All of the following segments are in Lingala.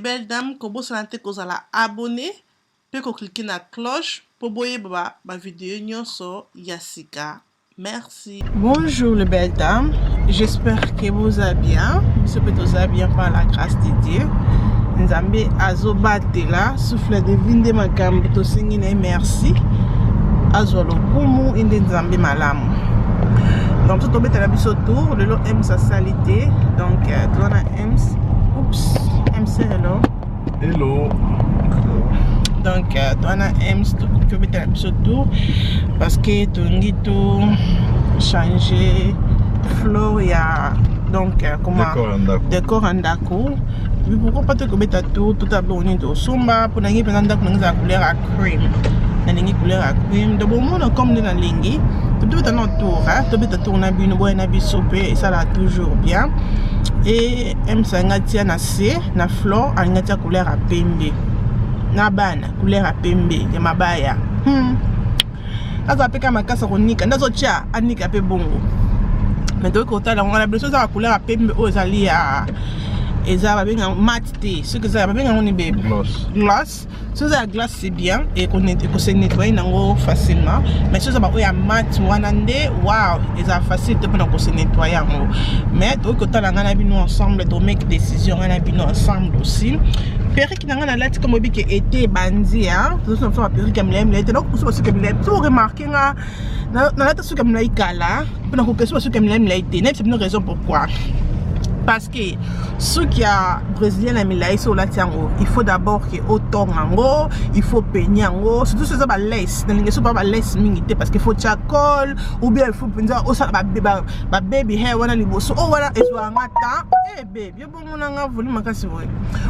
belles dames, kobo sanate kozala abonné, pe ko cliquer na cloche pour boyer ba vidéo nyonso yasika. Merci. Bonjour les belles dames, j'espère que vous allez bien. Vous allez bien par la grâce de Dieu. Nzambe azobate la souffle de vinde makambo to singine merci. Azolo kumu inde nzambe malamu. Donc tout tombé la biso tour, le lot aime sa salité. Donc toi na Ems. Oups, MC hello. Hello. Donc toi na Ems to mettre la biso tour parce que tongi to changer flow ya donc comment décor andako. Mais pourquoi pas te mettre tout à bonne to somba pour n'aller pendant que la couleur à cream. Nalingi couleur à cream. De bon monde comme de la lingi. Tout est en tour, hein. Tout est tour na bino boy na bisopé et ça là toujours bien. Et aime ça ngatia na C na fleur a ngatia couleur à pembe. Na bana couleur à pembe ya mabaya. Aza peka makasa konika ndazo tia anika pe bongo. Mais donc quand on a besoin de la couleur à pembe o ezali ya eza babenga mat te ce que ça babenga on est gloss ce ça glace c'est bien et qu'on se nettoyer nango facilement mais ce ça ba ya mat wanande wow eza facile te pour se nettoyer ngo mais donc quand on a bino ensemble to make décision on a bino ensemble aussi perruque nanga na lati comme biki été bandi hein nous sommes faire perruque comme l'aime été donc pour ce que l'aime tu remarquer na lati ce comme l'aikala pour que ce que l'aime été c'est une raison pourquoi. Parce que ceux qui a brésilien amilai sur la tiango, il faut d'abord que autant ango, il faut peigner ango, surtout ce ça ba laisse, dans les pas ba laisse mingité parce qu'il faut charcoal ou bien il faut penser au ça ba baby hair wana liboso oh voilà ezwa ngata eh baby yo bon nga volu makasi boy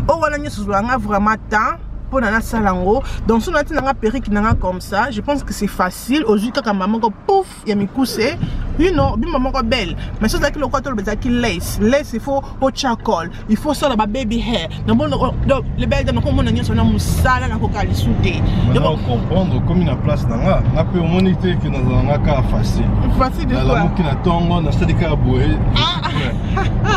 oh voilà nyeso zwa nga vraiment temps pour na salango donc si on a une perruque comme ça je pense que c'est facile aujourd'hui quand maman ko pouf ya mi coussé you know bi maman ko belle mais c'est ça que le quoi to le qui lace il faut au charcoal il faut ça la baby hair donc les belles dans comme on a nyonso na musala na ko kali souté donc comprendre comme une place nanga na pe monité que dans un cas facile de quoi la mukina tongo na sadika boé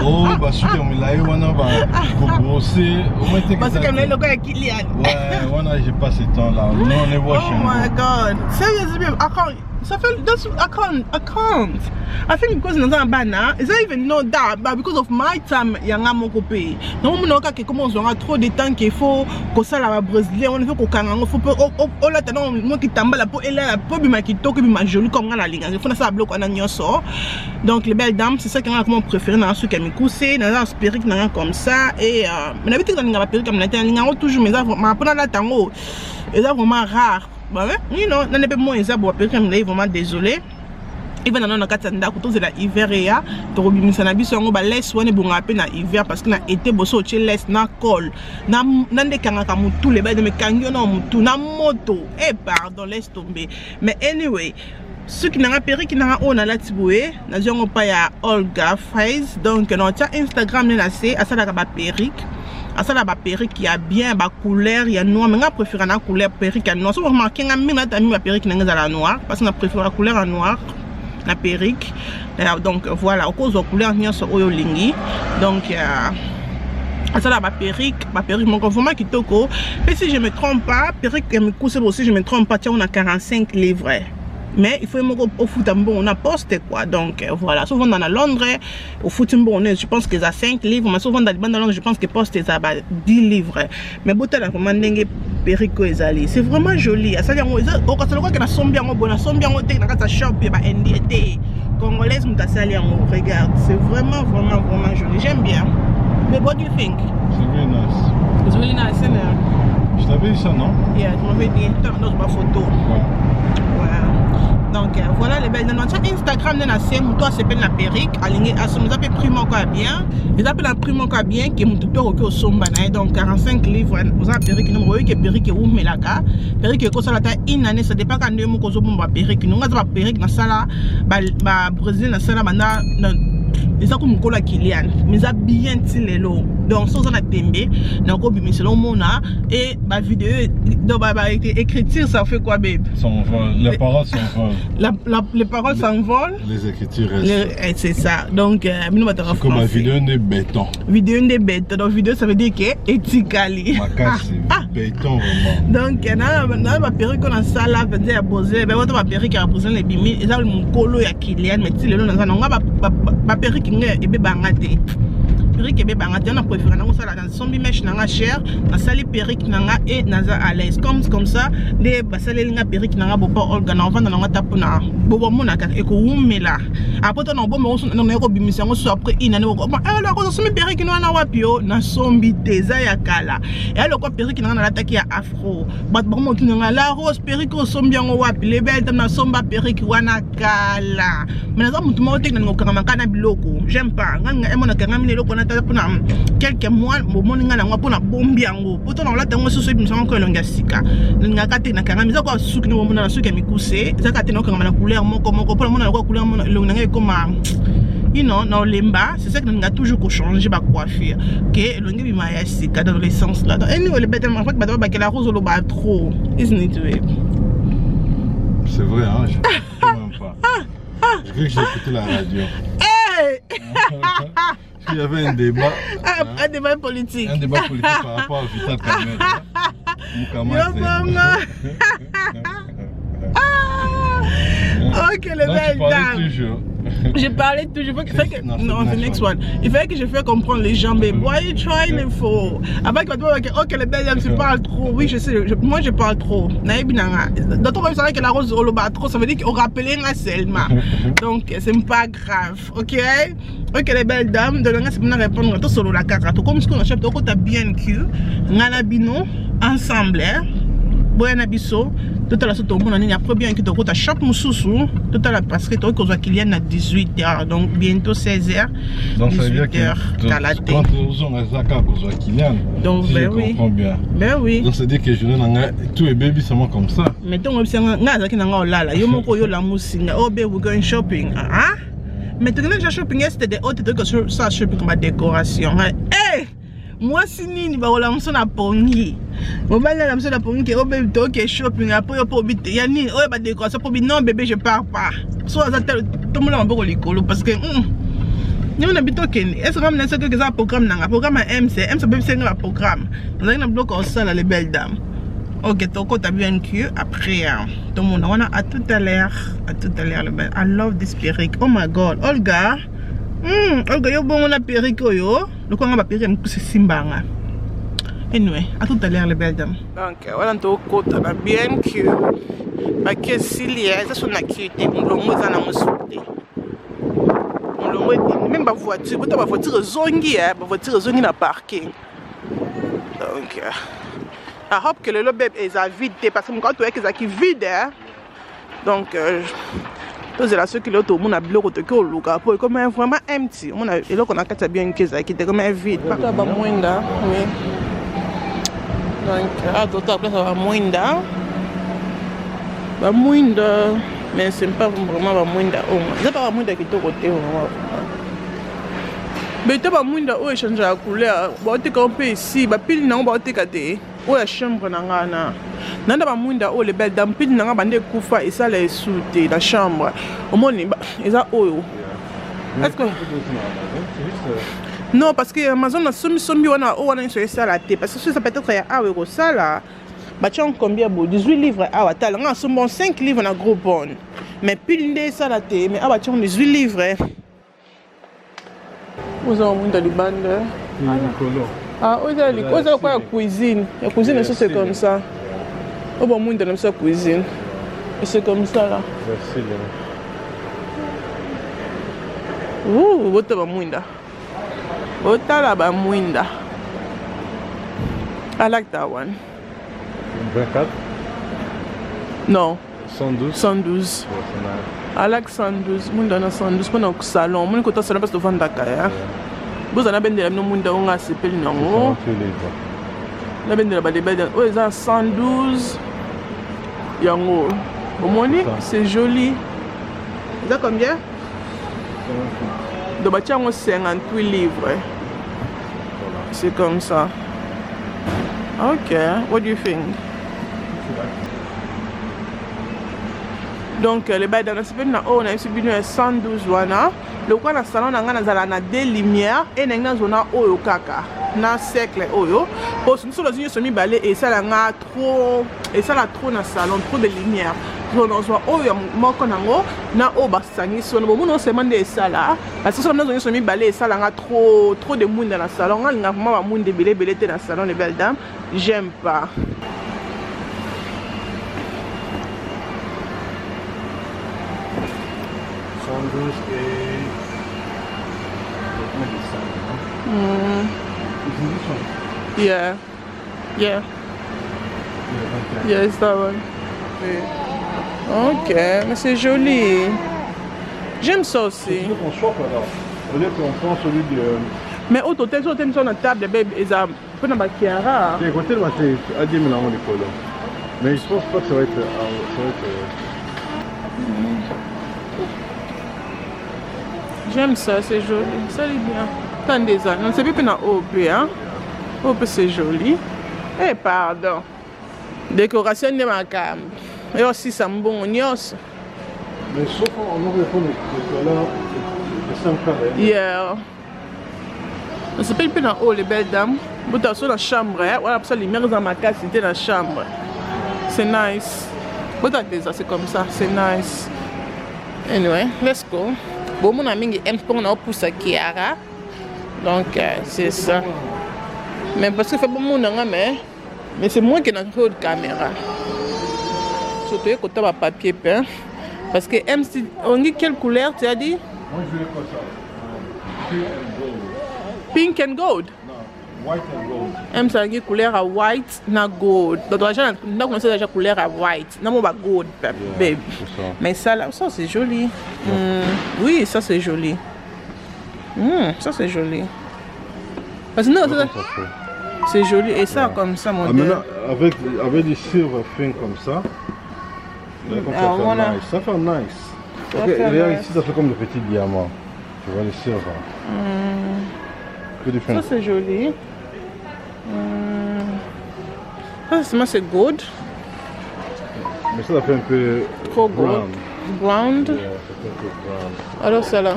oh bah super mais là on va brosser au moins parce que le logo est Kylian. Ouais, voilà, j'ai pas ce temps-là. Non, on est watching. Oh my God. Seriously, I can't. So I can't. I think because in Bana, is I even know that, but because of my time, yanga moko pay. Non, on a que commence on a trop de temps qu'il faut que ça la brésilien, on veut qu'on kango, faut oh là t'as moi qui tamba la peau et là la peau bima qui toque bima jolie comme la ligne. Il faut ça bloque on a nyonso. Donc les belles dames, c'est ça qu'on a comment préféré dans ce qui me coussé, dans un perruque comme ça et mais d'habitude dans la perruque comme la ligne toujours mais ça pendant la tango, et ça vraiment rare. Bah ouais, you know, n'en est pas moins ça pour perruque comme là vraiment désolé. Il va dans la katanda couteau de la hiver ya to robimisa na biso ngo ba laisse wone bonga pe na hiver parce que na été boso che laisse na col na ndekanga ka mutu le ba de me kangyo na mutu na moto pardon laisse tomber mais anyway ceux qui n'ont pas perruque qui n'ont pas on a la tiboué na jongo pa ya Olga Face donc non tia Instagram na c'est à ça la ba perruque à ça la ba perruque qui a bien ba couleur il y a noir mais on préfère la couleur perruque noir so remarquer nga mina ta mi ba perruque na la noir parce qu'on a préféré la couleur en noir la perruque donc voilà au cause de couleur nyonso oyo lingi donc ça là ma perruque mon conforme qui toko et si je me trompe pas perruque me cousse aussi je me trompe pas tiens on a 45 livres mais il faut au foot on a posté quoi donc voilà souvent dans la Londres au foot on est je pense que ça 5 livres mais souvent dans les bandes de Londres je pense que posté ça 10 livres mais botta la commande perruque ezali c'est vraiment joli ça dit on quand le quoi que la sombia on bonne sombia on na kata shop ba NDT congolaise mutasali on regarde c'est vraiment joli j'aime bien mais what do you think? It's It's very nice. really nice isn't it? Je t'avais dit ça non? Yeah tu m'avais dit dans ma photo voilà. Donc voilà les belles dans notre Instagram na c'est toi c'est la perruque aligné à ce nous appelle prime encore bien ils appellent la prime encore bien qui est tout au somba donc 45 livres vous avez perruque nous voyez que perruque ou melaka perruque ko sala ta une année ça dépend quand nous ko zo bomba perruque nous ngata perruque na sala ba Brésil na sala bana eza ko mukolo ya Kylian mais ça bien tilelo donc so na tembe na ko bimiselo mona et ba vidéo donc ba écriture ça fait quoi babe s'envole les paroles s'envolent les paroles s'envolent les écritures restent c'est ça donc c'est comme la vidéo de béton donc vidéo ça veut dire que etikali béton vraiment donc na ba perruque na sala veut dire poser ba ba perruque à poser les bimi eza mukolo ya Kylian mais tilelo na nga ba perruque nge ebe bangate perruque ebe bangate on a préféré na sala dans sombi mesh na nga cher na sali perruque na nga et naza à l'aise comme ça les basali nga perruque na nga bopa olga na vanda na nga tapuna bobo mona ka eko umela après to na bomo na ko bimisa ngo so après ina ne ko alors ko sombi perruque no na wapio na sombi teza ya kala et alors ko perruque na na attaque ya afro bat bomo tu na la rose perruque o sombi ngo wapi les belles na somba perruque wana kala mais na mutu mo tek na ngokanga makana biloko j'aime pas nga emona kanga mine loko na tapuna quelques mois bomo nga na ngwa pona bombi yango poto na lata ngo so so bimisa ngo elonga sika nga kate na kanga miza ko suki no mona na suki mikuse zaka te no kanga na couleur moko pona mona ko couleur mona elonga nga comme you know dans lemba c'est ça que nous a toujours changer ba coiffure que elonga bima ya sika dans l'essence là anyway le bête en fait ba que la rose lo ba trop isn't it c'est vrai hein je même pas je crois que j'ai écouté la radio il y avait un débat politique par rapport à Vital Kamerhe ok les belles dames je parlais toujours non c'est next one il fallait que je fasse comprendre les gens mais why you trying it for après que ok les belles dames tu parles trop oui je sais moi je parle trop d'autres fois que la rose au bas trop ça veut dire qu'on rappelle un seulement donc c'est pas grave ok les belles dames de l'angle c'est pour répondre tout solo la carte comme ce qu'on achète au côté bien que nganabino ensemble boyana biso tout à la sorte au monde on après bien que tu as chaque mususu tout à la parce que tu as Kylian à 18h donc bientôt 16h donc 18h quand tu as Kylian donc si ben oui bien ben oui donc c'est dire que je n'ai tout est baby seulement comme ça mais donc nga zaki nanga olala yo moko yo la musinga oh baby we going shopping hein mais tu as shopping c'était des autres trucs que ça shopping comme décoration hey moi si nini ba wala mso na pongi mobile na mso na pongi ke obe to ke shopping après pour bit ya ni o ba décoration pour bit non bébé je pars pas so ça tout monde mboko likolo parce que ni on habite ken est-ce que même que ça programme na programme MC bébé c'est un programme on a un bloc au salle les belles dames ok toko ta bien que après tout le monde on a à tout à l'heure le bel I love this perruque oh my god Olga Olga yo bon on a perruque yo le quoi on va perruque c'est simbanga anyway à tout à l'heure les belles dames donc voilà on côté on a bien que ba que silia ça son activité mulongo za na musuti mulongo même ba voiture zongi ba voiture zongi na parking donc I hope que le lobby est vide parce que quand tu es qui vide donc c'est là ceux qui l'ont tout le monde a bloqué au tout le local pour comme vraiment empty on a et là qu'on a quatre bien qui était comme vide pas ça va moins là oui donc à d'autres place ça va moins là mais c'est pas vraiment va moins là c'est pas moins qui tout côté mais tu vas moins là où changer la couleur bon tu comprends ici bah pile non bah tu caté où la chambre n'angana nanda ba mwinda o les belles dames pili nanga bande kufa et ça les souté la chambre au moins ils a oyo est-ce que non parce que Amazon a sombi wana o wana sur ça la parce que ça peut être ya ah oui ça là ba tiens combien beau 18 livres ah wa tal nga sombo 5 livres na gros bon mais pile ndé ça la té mais ah ba tiens 18 livres vous avez mwinda li bande ah vous quoi la cuisine c'est comme ça. Oh bon, moi dans sa cuisine. Et c'est comme ça là. Merci. Ouh, bota ba muinda. Bota la ba muinda. I like that one. 24? Non. 112? 112. I like 112. Muinda na 112 pour notre salon. Moi ko ta salon parce que vendre kaya. Vous en avez des muinda on a sepel nango. La bende la bade bade. Oh, ils ont 112. Yango. Au moins, c'est joli. Vous avez combien? Donc, bah, tiens, 58 livres. Voilà. C'est comme ça. Ok, what do you think? Donc, les bails dans le salon, on a 112 wana. Le coin dans le salon, on a des lumières et on a zona oyo kaka. Na cercle oyo. Parce que nous sommes dans une balai et ça a trop, et ça a trop dans le salon, trop de lumière. Donc, on soit oyo moko nango na o basangi so no mon seulement des sala parce que nous sommes dans une balai et ça a trop de monde dans le salon. On a vraiment monde de belé belé dans le salon les belles dames. J'aime pas. Yeah. Yeah. Yeah, it's that one. Ok, mais c'est joli. J'aime ça aussi. On chope alors. Au lieu qu'on prend celui de. Mais au total, sur la table, ils ont peu de maquillage. Et côté de c'est à 10 000 ans les colos. Mais je pense pas que ça va être. J'aime ça, c'est joli. Ça est bien. Tant des années. On ne sait plus dans OP, hein. OP, c'est joli. Eh, pardon. Décoration de ma cam. Et aussi, ça me bon. Mais sauf on aurait fait les couleurs de 5 carrés. Yeah. On ne sait plus dans haut, les belles dames. Vous êtes dans la chambre. Voilà, pour ça, les lumières dans ma case, c'était dans la chambre. C'est nice. Vous êtes déjà, c'est comme ça. C'est nice. Anyway, let's go. Bon, mon ami aime pour nous pousser Kiara. Donc, c'est ça. Mais parce que fait bon monde, mais c'est moi qui ai notre caméra. Surtout quand tu as papier peint. Parce que MC, on dit quelle couleur tu as dit? Moi je voulais pas ça. Pink and gold. Pink and gold? Non, white and gold. MC a dit couleur à white na gold. Donc on a commencé déjà couleur à white. Non, pas gold, baby. Mais ça là, ça c'est joli. Oui, ça c'est joli. Ça c'est joli. Parce que non, c'est joli. Et ça comme ça, mon Dieu. Avec des silver fin comme ça. Ça fait nice. Ok, regarde ici, ça fait comme des petits diamants. Tu vois les silver. Ça c'est joli. Ça c'est gold. Mais ça fait un peu trop gold. Brown. Alors ça là.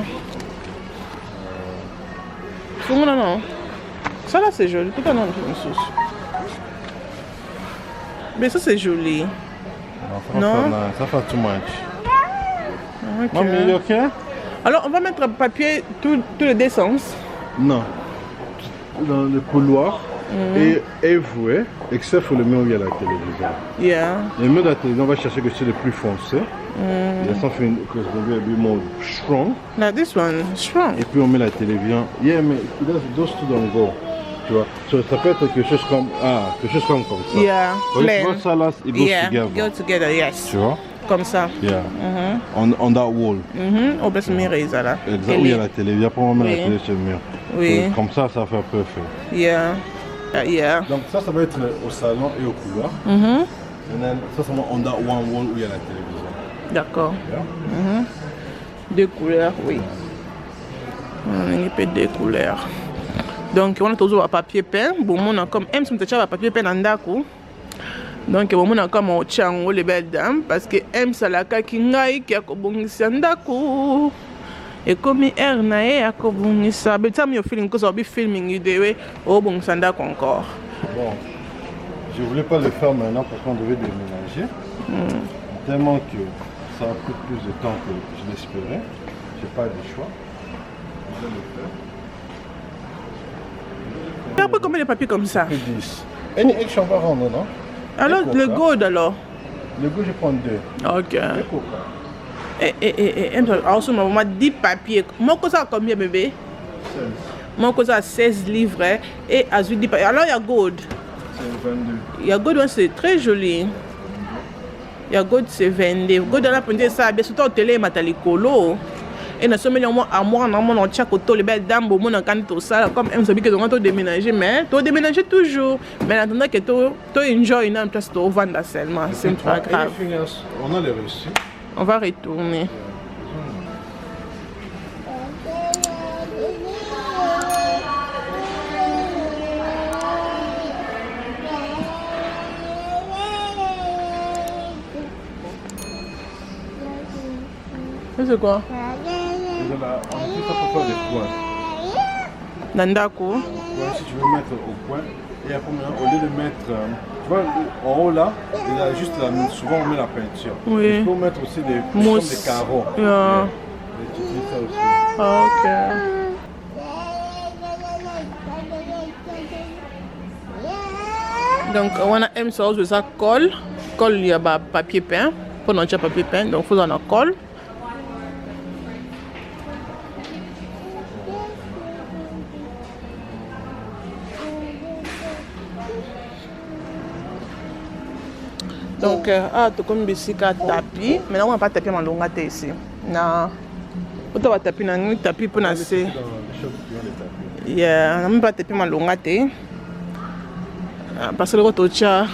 Non. Ça là c'est joli. Pourquoi non? Mais ça c'est joli. Non, ça fait too much. Ok. Mamie, ok? Alors on va mettre papier tous les deux sens. Non. Dans le couloir et évoué, except pour le mur où il y a la télévision. Yeah. Le mur de la télévision, on va chercher quelque chose de plus foncé. Il y a fait une more strong. Like this one, strong. Et puis on met la télévision. Yeah, mais those two don't go. Tu vois, ça peut être quelque chose comme ça. Yeah. Tu vois ça là, it goes together. Go together, yes. Tu vois? Comme ça. Yeah. On that wall. On peut se mirer ça là. Exact. Où il y a la télévision. Après on met la télé sur le mur. Oui. Comme ça fait parfait. Yeah. Yeah. Donc ça va être au salon et au couloir. Et ça c'est on that one wall où il y a la télévision. D'accord. Yeah. Deux couleurs, oui. On peut deux couleurs. Donc on a toujours un papier peint. Bon, on a comme M, on a papier peint en d'accord. Donc on a comme un chango les belles dames parce que M salaka kingai qui a kobongisa ndako. Et comme Ernae a kobongisa, but time you feeling because I'll be filming you the way au bongisa ndako encore. Bon, je voulais pas le faire maintenant parce qu'on devait déménager. Tellement que ça a pris plus de temps que je l'espérais. J'ai pas de choix. Je vais le faire. Après combien de papiers comme ça? 10. Et une on va rendre, non? Alors le gold alors? Le gold je prends 2. Ok. Et en ce moment, 10 papiers. Moi, ça combien bébé? 16. Moi, ça 16 livres et à 10 papiers. Alors il y a gold. C'est 22. Il y a gold, c'est très joli. Il y a gold, c'est 22. Gold, on a pris ça, bien surtout au télé, matalikolo. Et nous sommes à moi, on a chaque auto, les belles dames, on a tout ça, comme on sait que on a déménagé, mais tu déménager toujours. Mais en attendant que tu enjoy une place, tu vendre seulement, c'est pas grave. On a les reçus. On va retourner. C'est quoi? On utilise ça pour faire des points. Nandako. Si tu veux mettre au point, et après, au lieu de mettre, tu vois, en haut là, il y a juste souvent on met la peinture. Oui. Tu peux mettre aussi des carreaux. Yeah. Tu utilises ça aussi. Ah, ok. Donc, on a un sauce de ça colle. Colle, il y a papier peint. Pour notre papier peint, donc il faut en colle. Donc, tu comme ici tapis. Maintenant, on va pas taper en longue ici. Non. On va taper dans un tapis pour nasser. Yeah, on va pas taper en longue ici. Parce que le retour tcha.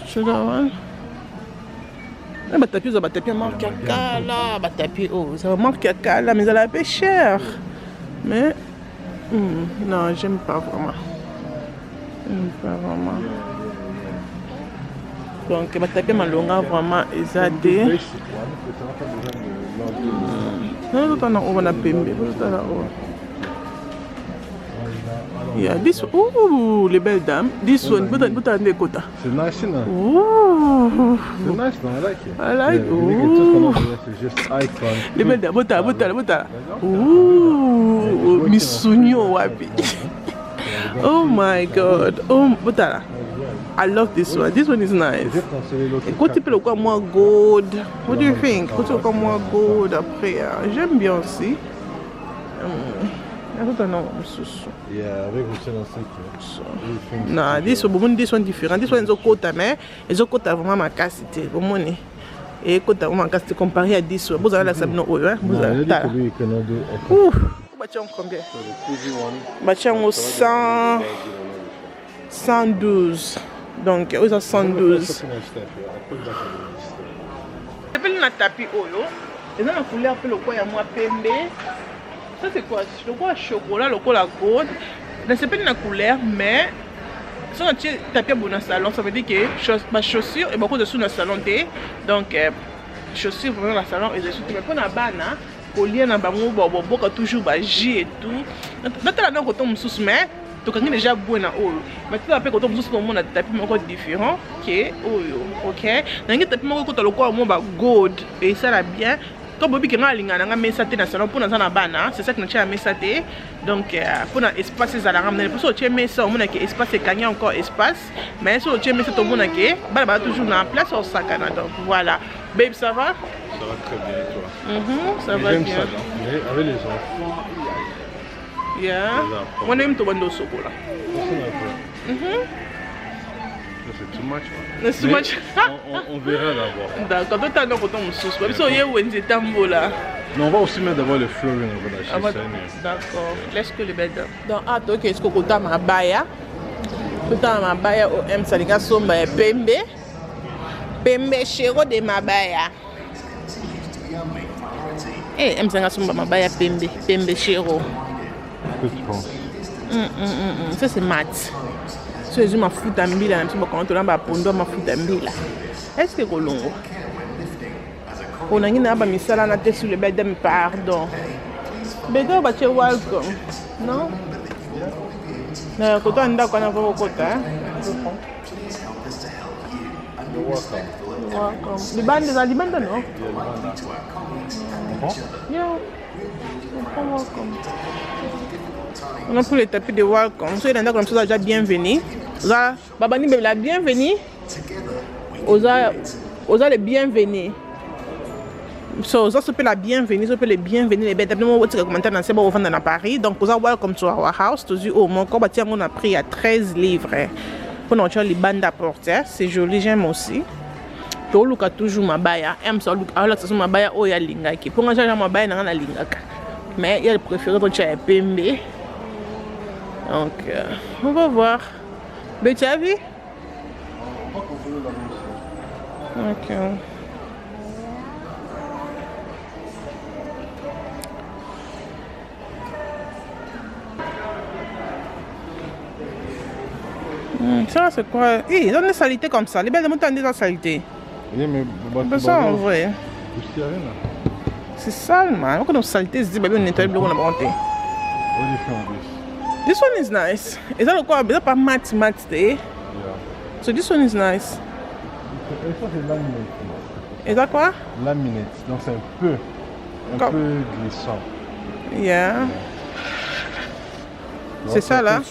Je dois. Batapi, ça batapi manque là, batapi oh, ça manque là, mais ça a peu cher. Mais non, j'aime pas vraiment. J'aime pas vraiment. Donc batapi malonga vraiment ezadé. Non, tout en haut on a pembe, tout en haut. Yeah, this ooh, les belles dames. This one, but c'est nice, no? Ooh. C'est nice, no? I like it. I like it. Ooh. It's just icon. Les belles dames, buta. Ooh, misunyo wapi. Oh my God. Oh, buta. I love this one. This one is nice. Écoute, tu peux le quoi moins gold. What do you think? Écoute, le quoi moins gold après. J'aime bien aussi. Yeah, avec aussi dans ce non, this one différent. This one is okota, mais les okota vraiment ma cassité. Vous monnaie. Et okota vraiment cassité comparé à this one. Vous avez la sabino oyo, hein? Vous avez la. Ouh, bâtiment combien? Bâtiment 112. Donc, ils ont 112. Je peux le tapis oyo. Et dans la couleur, le quoi, il y a moi pembe. Ça c'est quoi? Le quoi chocolat, le quoi la gold. C'est pas une couleur, mais si on a tapé dans le salon, ça veut dire que ma chaussure est beaucoup dessous dans le salon. Donc, chaussures vraiment dans le salon et dessous. Mais pour la banane, collier dans le bango, beaucoup toujours J et tout. Notre là donc autant sous mais tu connais déjà bon na oyo. Mais tu après quand on sous on a tapé encore différent que oyo, ok? Donc tapé moi quand le quoi moi gold et ça là bien. Comme Bobby qui a linga mesa te na salon pour na bana, c'est ça que nous tient à mesa te. Donc pour na espace ça la ramener pour ça tu mesa au monde que espace est gagné encore espace, mais si tu mesa tout le monde que bala toujours en place au sakana. Donc voilà. Babe, ça va? Ça va très bien toi. Ça va bien. Ça, avec les enfants. Yeah. On aime tout bando chocolat. C'est too much. C'est too much. On verra d'abord. D'accord, toi t'as encore ton sauce. Parce que hier Wednesday tambo là. Non, on va aussi mettre d'abord le flooring over là. D'accord. Laisse que le bed. Donc toi qu'est-ce que tu as ma baya? Tu as ma baya au M Salika somba pembe. Pembe chéro de ma baya. Eh, M Salika somba ma baya pembe, pembe chéro. Qu'est-ce que tu penses? Ça c'est mat. Si je m'affute à mbila, je me compte là, je m'affute à mbila. Est-ce que Colongo? On a une abba misala na sur le bed, pardon. Bedo ba che welcome, non? Na ko to anda ko na ko kota. Welcome. Libanda no? Yeah. Welcome. On a pris le tapis de welcome. So il y en a comme ça déjà bienvenue. Oza babani bebe la bienvenue. Oza le bienvenue. So oza s'appelle la bienvenue, s'appelle le bienvenue les bêtes. D'abord on va commenter dans ces beaux vendre dans Paris. Donc oza welcome to our house. Tu dis oh mon corps bâti on a pris à 13 livres. Pour notre les bandes à porter, c'est joli, j'aime aussi. To luka toujours mabaya. Aime ça luka alors ça mabaya oh ya linga qui. Pour changer mabaya na linga ka. Mais il y a le préféré quand tu as pembe. Donc, on va voir. Mais tu as vu? Ok. Ça, c'est quoi? Ils ont des saletés comme ça. Les belles montagnes ont des saletés. Ça en vrai. C'est sale, man. Quand on saleté, c'est on nettoie le bloc, on a monté. This one is nice. Is that quoi? Is that pas matte? Yeah. So this one is nice. Et ça c'est laminate. Is that quoi? Laminate. Donc c'est un peu glissant. Yeah. C'est ça là?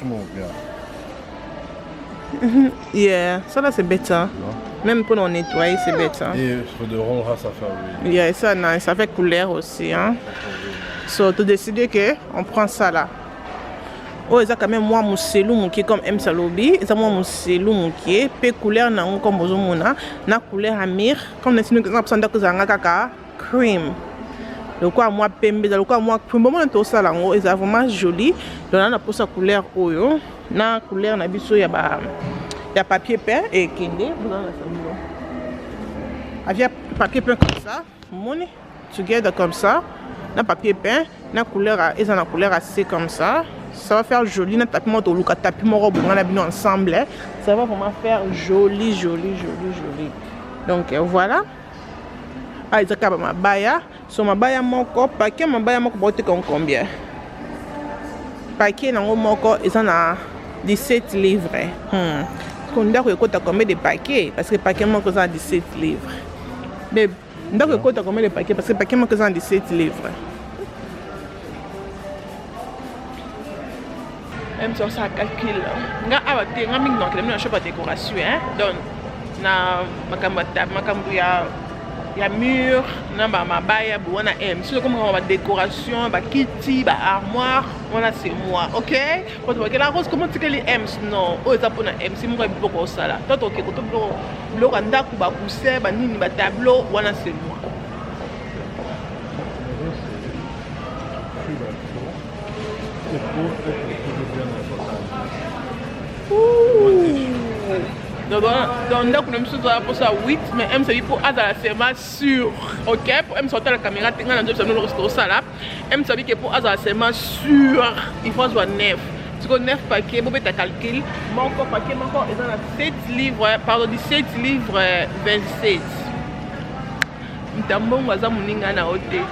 Yeah, ça là c'est bête ça. Même pour nous nettoyer c'est bête ça. Et pour de rendre ça fait oui. Yeah, ça nice, ça fait couleur aussi hein. So tu décides que on prend ça là. Oh, ça quand même moi mon selou qui comme M Salobi, ça moi mon selou qui pe couleur na comme bozomona, na couleur amir, comme nous nous avons que ça kaka cream. Le quoi moi pembe, le quoi moi cream, bon tout ça là, c'est vraiment joli. On a pour sa couleur oyo, na couleur na biso ya papier peint et kende, vous en avez ça. Avec papier peint comme ça, money together comme ça, na papier peint, na couleur et ça na couleur assez comme ça. Ça va faire joli, na tapis moto luka tapis moro bon na bino ensemble, ça va vraiment faire joli. Donc voilà. Ah, ils ont ma baya, so ma baya moko, paquet ma baya moko bote combien? Paquet nango moko, ils en a 17 livres. Qu'on doit écouter combien de paquets parce que paquet moko ça 17 livres. Mais on doit écouter combien de paquets parce que paquet moko ça 17 livres. Même sur ça calcul. Nga abate nga ming donc les shop à décoration hein. Donc na makambo ya mur na ma baya bu na M. Si comme on va décoration, ba kiti, ba armoire, on a c'est moi. OK? Quand tu vois que la rose comment tu que les M non. Oh ça pour na M, c'est moi beaucoup ça là. Toi OK, quand tu bloc anda ku ba pousser, ba nini ba tableau, on a c'est moi. Donc on a mis pour ça 8 mais M c'est pour Azala c'est ma sûr. OK pour M sortir la caméra tenga na job ça nous reste ça là. M ça dit que pour Azala c'est ma sûr. Il faut soit 9. Tu connais 9 paquets, bon ta calcul. Mon paquet encore ils ont 7 livres pardon 17 livres 27. Ndambo ngaza muninga na hotel.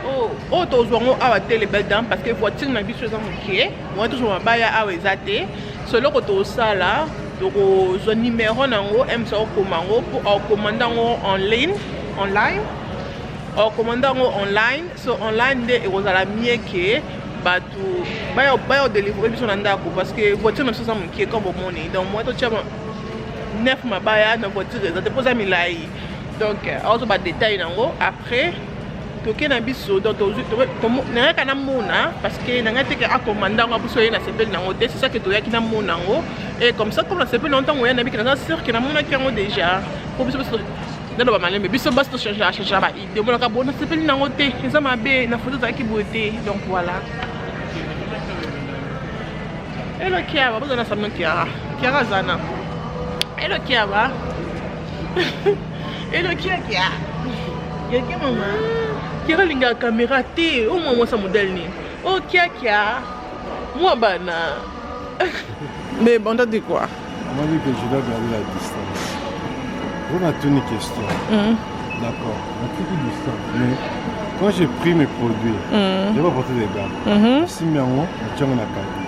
Oh tozwango awa tele belle dame parce que voiture na biso za mukie. Moi toujours mabaya awa ezate. Solo ko to sala donc zo numéro nango M so komango pour commander online. Commander online. So online de ezala mieke batu bayo délivrer biso na ndako parce que voiture na biso za mukie comme au money. Donc moi to tchama 9 mabaya na voiture ezate posa milai. Donc, on va détailler après. Toké na biso donc na kana mona parce que na ngate ka commandant nga buso yena sepel na ngote c'est ça que to yaki na mona ngo et comme ça comme la sepel longtemps on na bikana sûr que na mona ki ngo déjà pour biso dans ba malé mais biso bas to changer ba idée mona ka bona sepel na ngote ça ma be na photo za ki beauté donc voilà. Et le Kiara besoin na samnon Kiara zana. Et le Kiara et le Kiara Yaki maman Kiara linga caméra té au moins ça modèle ni. Oh Kia moi bana. Mais bon t'as dit quoi? On m'a dit que je dois garder la distance. On a tenu question. D'accord, on a pris une distance. Mais quand j'ai pris mes produits, je n'ai pas porté des gants. Si mais on tient un caddie.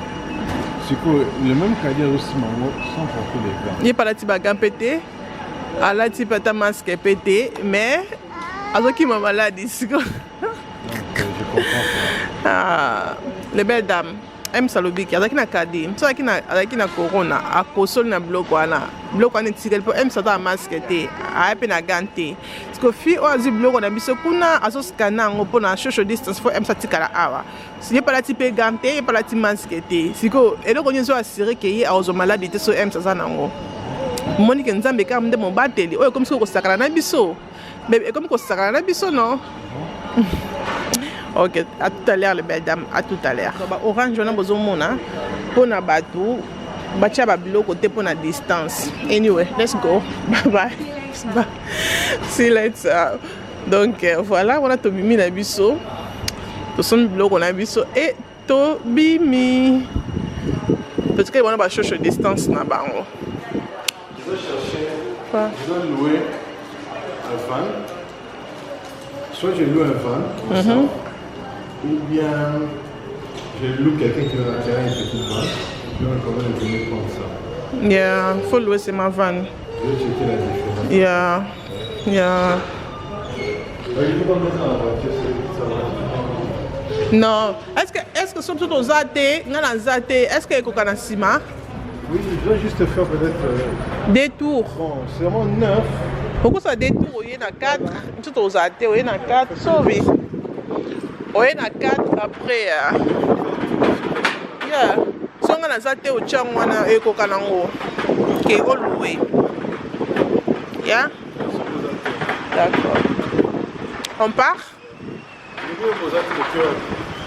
C'est que le même caddie aussi sans porter des gants. Il n'y a pas la type à gants pété. À la type à ta masque pété, mais alors qui m'a malade ici. Je comprends ça. Ah, les belles dames. M Salobi qui a na kadi. So qui na corona, a console na bloc wana. Bloc wana tirel pour M Salobi masque té. A pe na ganté. Parce que fi o azu bloc wana biso kuna aso scanner ngo pona social distance for M Salobi kala awa. Si pas la type ganté, pas la type masque té. Siko et donc on est assuré que y a aux malades té so M Salobi nango. Monique Nzambe ka mde mon bateli. O comme ça ko sakala na biso. Mais comme ko sakala na biso non. Ok, à tout à l'heure les belles dames, à tout à l'heure. Orange on a besoin mona pour na bateau, bacha ba bilo côté pour na distance. Anyway, let's go. Bye bye. See you later. Donc voilà, on a Tobimi na biso. To son bilo on a biso et Tobimi. Parce que on a ba social distance na bango. Je dois chercher. Je dois louer van. Soit je loue un van, comme ça, ou bien je loue quelqu'un qui va faire une petite van, qui va quand même venir comme ça. Yeah, faut louer c'est ma van. Je vais checker la différence. Yeah, yeah. Il faut pas mettre dans la voiture, ça va. Non, est-ce que surtout aux athées, est-ce que y a un ciment? Oui, je dois juste faire peut-être des tours. Bon, c'est vraiment 9. Pourquoi ça des tours? Il y en a 4. Tout aux athées, il y en a 4. Sauvé. Il y en a 4 après. Yeah. Si on a des athées au tchang, on a un cocanango qui est loué. Yeah? D'accord. On part?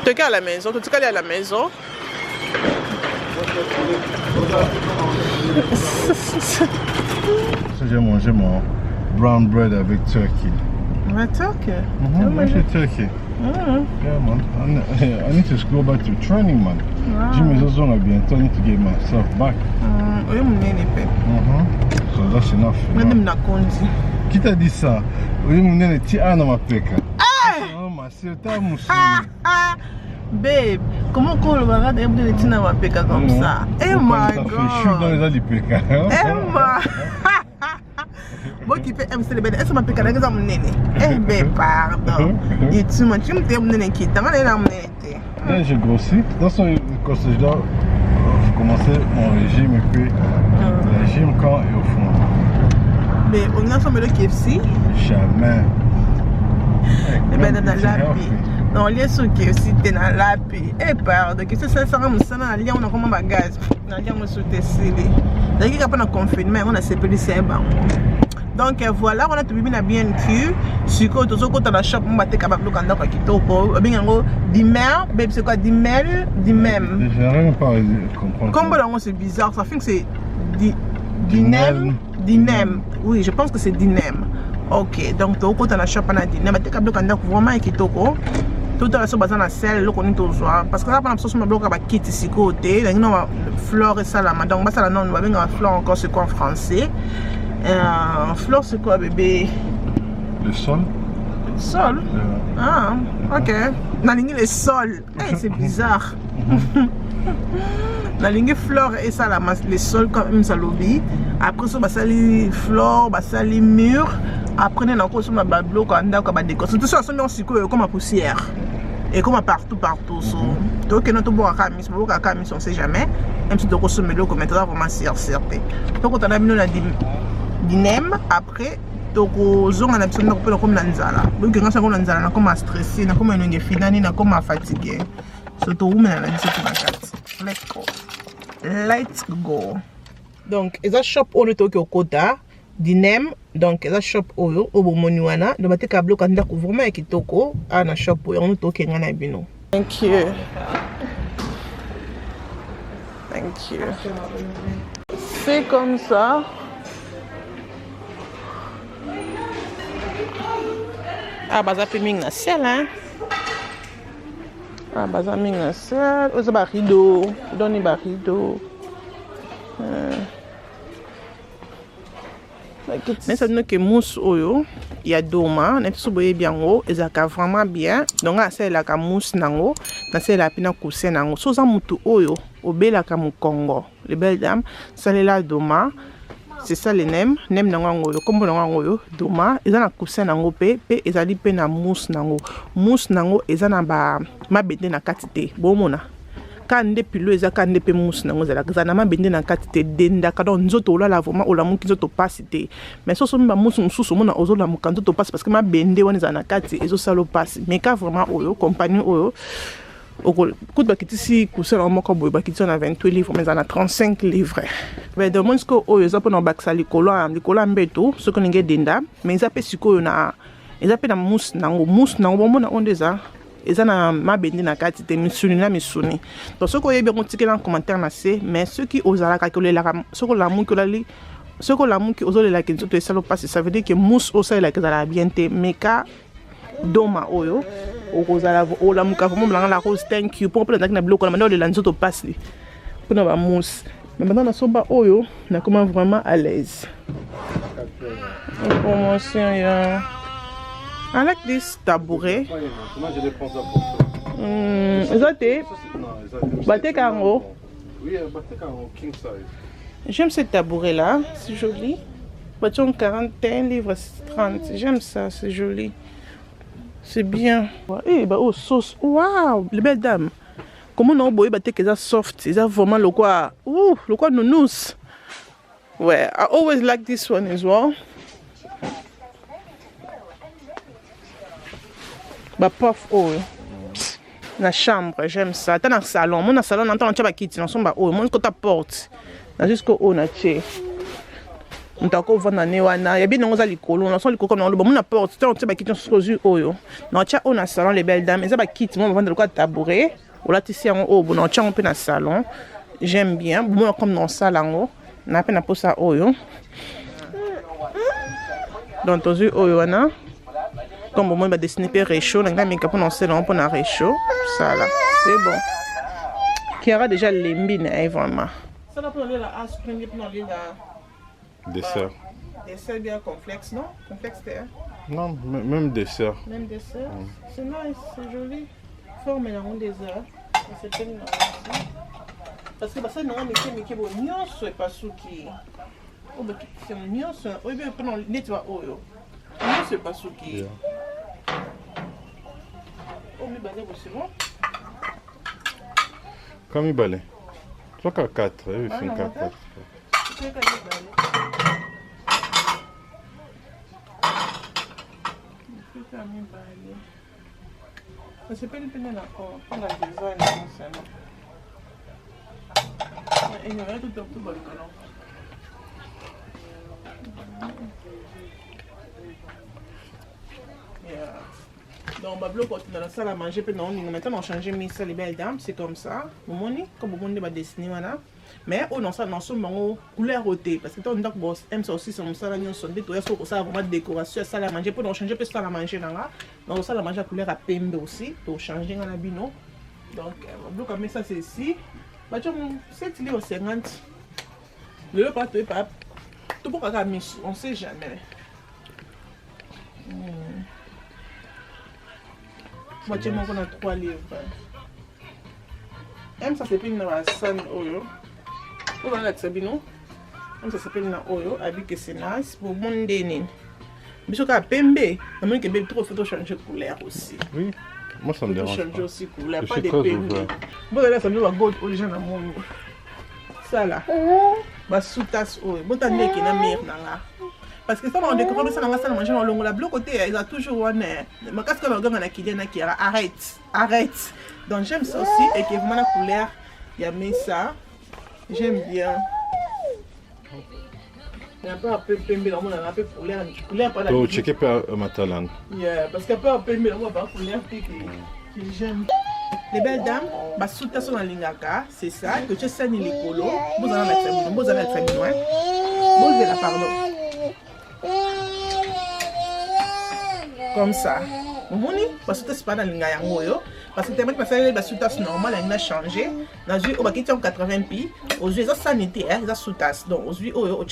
Tu es à la maison? Tu es à la maison? J'ai mangé mon brown bread avec turkey. Ouais, turkey? J'ai turkey. Yeah, man. I need to go back to training, man. Jimmy is also bientôt. I need to get myself back. So that's enough. Qui t'a dit ça? Oui, mon nez est à ma peka. Oh, ma sœur, t'as moussé. Babe, comment on va regarder des petits na peka comme ça? Eh my God! Je suis dans les alipeka. Eh ma! Bon qui fait MC le bébé, est-ce que ma peka là mon néné? Eh babe, pardon. Et tu m'as dit que mon néné qui t'a mal là mon néné. J'ai grossi. Dans son quand je dois commencer mon régime et puis le régime quand et au fond. Mais on a sommet le KFC? Jamais. Eh ben dans la vie. Non, les sous qui aussi t'es dans la paix. Eh pardon, que c'est ça me ça dans lien on a comme bagage. Dans lien on sous tes scellé. D'ailleurs quand on a confinement, on a séparé c'est bon. Donc voilà, on a tout bien cuit. Si quand tu as la shop, on va te capable de kanda kwa kitoko. Bien ngo dimel, babe c'est quoi dimel, dimem. Je n'arrive pas à comprendre. Comme c'est bizarre, ça fait que c'est dinem. Oui, je pense que c'est dinem. Ok, donc tu as la shop on a dinem, tu capable de kanda vraiment kitoko. Tout à l'heure, basé dans sel, le qu'on tout parce que là, on a besoin de bloc à quitter ici côté. Là, nous avons fleur et salama. Donc, ça là, non, nous avons une fleur encore, c'est quoi en français? Fleur, c'est quoi, bébé? Le sol. Le sol? Ah, ok. On a ligne le sol. Hey, c'est bizarre. On a ligne fleur et salama, le sol comme ça lobby. Après ça, ça les fleurs, ça les murs. Après, on a encore sur ma bloc, on a encore des décors. Tout ça, c'est comme la poussière. Et comme partout. Donc, notre bois à camis, on ne sait jamais. Même si tu consommes l'eau, comme maintenant, vraiment certain. Donc, on a mis la dinem. Après, donc, on a besoin de comme l'anzala. Donc, quand on a l'anzala, on a stressé, on a une finani, on a fatigué. Surtout, on a dit let's go. Donc, il y a un shop où on est au Kota. Dinem, donc la shop oyo obomoniwana do bate kablo kanda ko vraiment kitoko ana shop oyo on toke ngana bino. Thank you. C'est comme ça. Ah baza filming na ciel hein. Ah baza ming na ciel, oza ba rideau, doni ba rideau. Mais ça nous que mousse oyo il y a doma net soboye bien haut et ça ka vraiment bien donc c'est la ka mousse nango na c'est la pina coussin nango so za mutu oyo obela ka mu Congo les belles dames ça la doma c'est ça les nem nango oyo comme nango oyo doma et ça na coussin nango pe ezali pe na mousse nango et ça na ba mabende na katite bomona kande pilo eza kande pe mousse nango zala kazana mabende na katite denda kadon nzoto la vraiment ola muki nzoto pasite mais so so mba mousse mususu mona ozola mukanzo to passe parce que mabende wana za na kati ezo salo passe mais ka vraiment oyo compagnie oyo oko kutu bakitisi kusela moko boy bakitisi na 28 livres mais na 35 livres mais de moins que oyo za pona baksa likolo mbeto so ko ninge denda mais za pe sikoyo na eza pe na mousse nango bomona ondeza et ça na mabende na kati te misuni na misuni donc ce qu'on y a bien continué en commentaire na c'est mais ceux qui osent la calculer la ce que la mouki la li ce que la mouki osent la kinzo to salo passe ça veut dire que mousse osa la kazala bien te meka doma oyo okozala o la muka vraiment blanc la rose thank you pour prendre na bloc na mando le lanzo to passe pour na ba mousse Mais maintenant, on a oyo, on comment vraiment à l'aise. Promotion, yeah. I like this tabouret. Moi, je les prends ça pour toi. Exacté. Baté Caro. Oui, Baté Caro, king size. J'aime ce tabouret là, c'est joli. Baton 41 livres 30. J'aime ça, c'est joli. C'est bien. Eh, bah, oh, sauce. Waouh, les belles dames. Comment on a beau baté que ça soft, c'est vraiment le quoi. Ouh, le quoi nounous. Ouais, I always like this one as well. Bah, puff, oh. La chambre, j'aime ça. T'as dans le salon. Mon salon, on entend un tchaba kitchen. On s'en bat, oh. Mon côté porte. Là, jusqu'au haut, on a tché. On t'a encore vendu à Néwana. Il y a bien des gens qui sont là. On sent les coco dans le bon. On a porte. On t'a kitchen sur les yeux. On t'a on a salon, les belles dames. Et ça, bah, kitchen. On va vendre le quoi tabouret. On l'a tissé en haut. On t'a un peu dans le salon. J'aime bien. Bon, comme dans le salon. On a peine à poser ça haut. Donc, aux yeux, haut, on a. Comme au moins, bah, dessiner peu réchaud. On a mis pour dans le salon pour un réchaud. Ça, là. C'est bon. Qui aura déjà les mines, vraiment. Ça, là, pour aller à la spring, pour aller à. Dessert. Dessert bien complexe, non? Complexe, non, même dessert. Même dessert. C'est nice, c'est joli. Forme la ronde des heures. C'est pas une parce que ça, non, mais qui est bon, c'est pas ce qui. Oh, mais c'est un mieux, c'est un. Oui, bien, pendant nettoyer, oh, yo. C'est pas ce qui. Oh, mais balai, c'est bon. Comme il balai. 3 à 4, il fait 4. C'est pas une peine là, on a des design et il y a tout bon. Donc, on va dans la salle à manger, puis maintenant on a changé mes salles, les belles dames, c'est comme ça. Comme on va dessiner, voilà. Mais on a ça dans son couleur ôtée, parce que ton doc boss aime ça aussi, c'est ça, on sonde, tout ça, vraiment décoration, salle à manger, puis on changer, puis ça à manger dans la. Donc, ça à manger à couleur à pembe aussi, pour changer dans la bino. Donc, on va mettre ça, c'est ici. Bah, tu sais, il est au 50. Le pas, tout pour qu'on mise, on sait jamais. Moi, tu m'en as 3 livres. Même ça s'appelle dans la scène Oyo. Pour la Sabino. Même ça s'appelle dans Oyo. Avec que c'est nice pour mon dénin. Mais ce cas Pembe, on a que trop photo changer couleur aussi. Oui, moi ça me dérange. Changer aussi couleur, pas des Pembe. Bon là ça me va gold original dans mon. Ça là. Bah sous tasse Oyo. Bon t'as né qui na mer là. Parce que ça, on découvre ça dans la salle à manger, on l'a bloqué côté, ils ont toujours un. Mais qu'est-ce qu'on a regardé qui arrête. Donc j'aime ça aussi, et que vraiment la couleur, il y a mis ça. J'aime bien. Il y a un peu pembe dans mon un peu couleur pas la. Oh, checker pas Matalan. Yeah, parce qu'il y a un peu pembe dans mon pas couleur que j'aime. Les belles dames, bah sous ta son en lingaka, c'est ça, que tu sais ni les colos, vous allez mettre ça, vous allez mettre ça loin. Vous allez la pardon. Comme ça. Parce que c'est pas dans le parce que tu as passé la sous-tasse normale, elle a changé. Dans le 80 pi, aux yeux, ça sanitaire, ça sous-tasse. Donc, aux yeux, au